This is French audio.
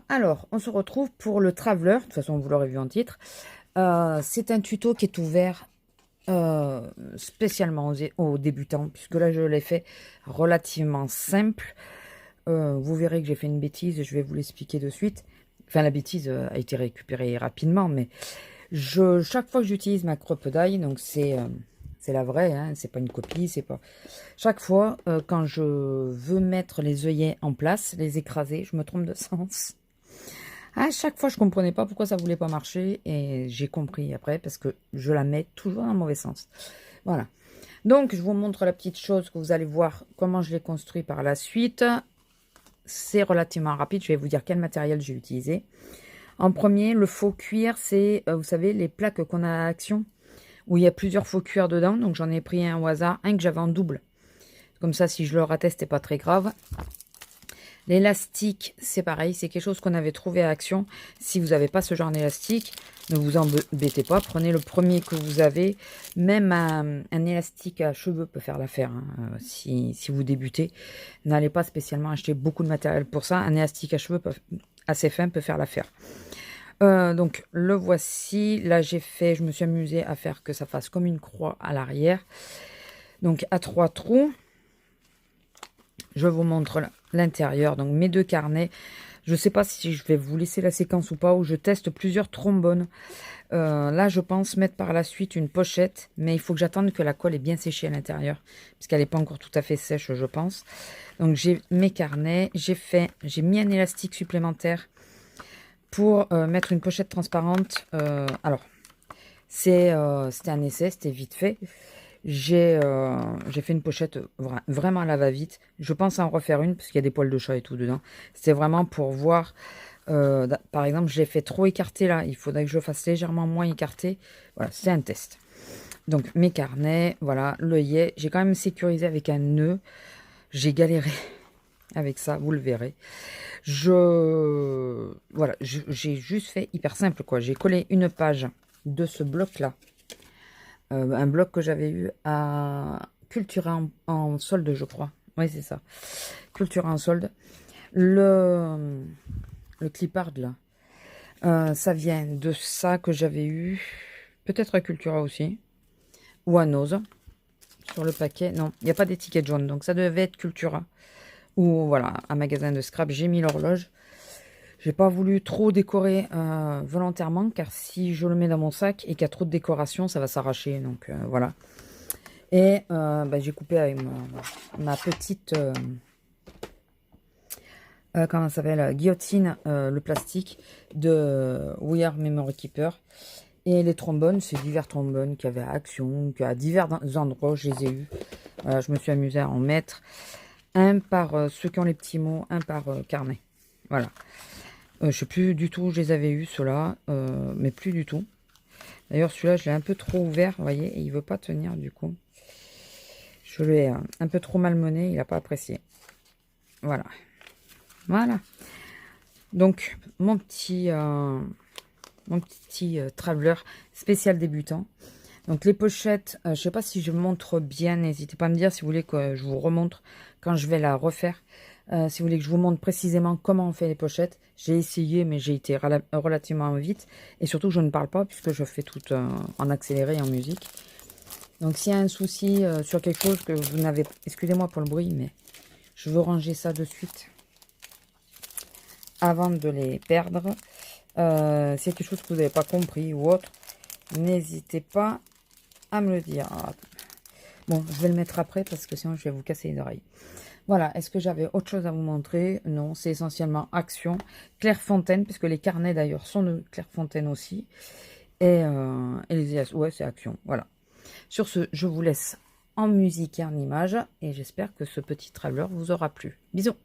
Alors, on se retrouve pour le Traveler. De toute façon, vous l'aurez vu en titre. C'est un tuto qui est ouvert spécialement aux débutants, puisque là, je l'ai fait relativement simple. Vous verrez que j'ai fait une bêtise, je vais vous l'expliquer de suite. Enfin, la bêtise a été récupérée rapidement, mais chaque fois que j'utilise ma crocodile, donc c'est la vraie, hein, c'est pas une copie, c'est pas... Chaque fois, quand je veux mettre les œillets en place, les écraser, je me trompe de sens. À chaque fois, je comprenais pas pourquoi ça voulait pas marcher, et j'ai compris après, parce que je la mets toujours dans le mauvais sens. Voilà. Donc, je vous montre la petite chose que vous allez voir comment je l'ai construit par la suite. C'est relativement rapide, je vais vous dire quel matériel j'ai utilisé. En premier, le faux cuir, c'est, vous savez, les plaques qu'on a à Action, où il y a plusieurs faux cuirs dedans. Donc, j'en ai pris un au hasard, un que j'avais en double. Comme ça, si je le ratais, c'était pas très grave. L'élastique, c'est pareil, c'est quelque chose qu'on avait trouvé à Action. Si vous n'avez pas ce genre d'élastique, ne vous embêtez pas, prenez le premier que vous avez. Même un élastique à cheveux peut faire l'affaire, hein. Si vous débutez, n'allez pas spécialement acheter beaucoup de matériel pour ça. Un élastique à cheveux assez fin peut faire l'affaire. Donc le voici, là je me suis amusée à faire que ça fasse comme une croix à l'arrière. Donc à 3 trous. Je vous montre l'intérieur, donc mes 2 carnets. Je ne sais pas si je vais vous laisser la séquence ou pas, où je teste plusieurs trombones. Là, je pense mettre par la suite une pochette, mais il faut que j'attende que la colle est bien séchée à l'intérieur, parce qu'elle n'est pas encore tout à fait sèche, je pense. Donc j'ai mes carnets, j'ai mis un élastique supplémentaire pour mettre une pochette transparente. Alors, c'était un essai, c'était vite fait. J'ai fait une pochette vraiment à la va-vite. Je pense en refaire une parce qu'il y a des poils de chat et tout dedans. C'était vraiment pour voir. Par exemple, je l'ai fait trop écarté là. Il faudrait que je fasse légèrement moins écarté. Voilà, c'est un test. Donc mes carnets, voilà, l'œillet. J'ai quand même sécurisé avec un nœud. J'ai galéré avec ça, vous le verrez. Voilà, j'ai juste fait hyper simple quoi. J'ai collé une page de ce bloc là. Un bloc que j'avais eu à Cultura en solde, je crois. Oui, c'est ça. Cultura en solde. Le clipart, là, ça vient de ça que j'avais eu. Peut-être à Cultura aussi. Ou à Nose. Sur le paquet. Non, il n'y a pas d'étiquette jaune. Donc, ça devait être Cultura. Ou, voilà, un magasin de scrap. J'ai mis l'horloge. J'ai pas voulu trop décorer volontairement, car si je le mets dans mon sac et qu'il y a trop de décoration, ça va s'arracher. Donc voilà. Et j'ai coupé avec ma petite comment ça s'appelle, guillotine, le plastique de We Are Memory Keeper. Et les trombones, c'est divers trombones qu'il y avait à Action, qu'à divers endroits, je les ai eus. Je me suis amusée à en mettre un par ceux qui ont les petits mots, un par carnet. Voilà. Je sais plus du tout où je les avais eus, ceux-là, mais plus du tout. D'ailleurs, celui-là, je l'ai un peu trop ouvert, vous voyez, et il veut pas tenir, du coup. Je l'ai un peu trop malmené, il n'a pas apprécié. Voilà. Voilà. Donc, mon petit traveler spécial débutant. Donc, les pochettes, je sais pas si je montre bien, n'hésitez pas à me dire si vous voulez que je vous remontre quand je vais la refaire. Si vous voulez que je vous montre précisément comment on fait les pochettes, j'ai essayé, mais j'ai été relativement vite. Et surtout, je ne parle pas puisque je fais tout en accéléré et en musique. Donc, s'il y a un souci sur quelque chose que vous n'avez... Excusez-moi pour le bruit, mais je veux ranger ça de suite avant de les perdre. S'il y a quelque chose que vous n'avez pas compris ou autre, n'hésitez pas à me le dire. Ah, bon, je vais le mettre après parce que sinon, je vais vous casser les oreilles. Voilà, est-ce que j'avais autre chose à vous montrer? Non, c'est essentiellement Action. Clairefontaine, puisque les carnets d'ailleurs sont de Clairefontaine aussi. Et les IS, ouais, c'est Action. Voilà. Sur ce, je vous laisse en musique et en images. Et j'espère que ce petit traveler vous aura plu. Bisous!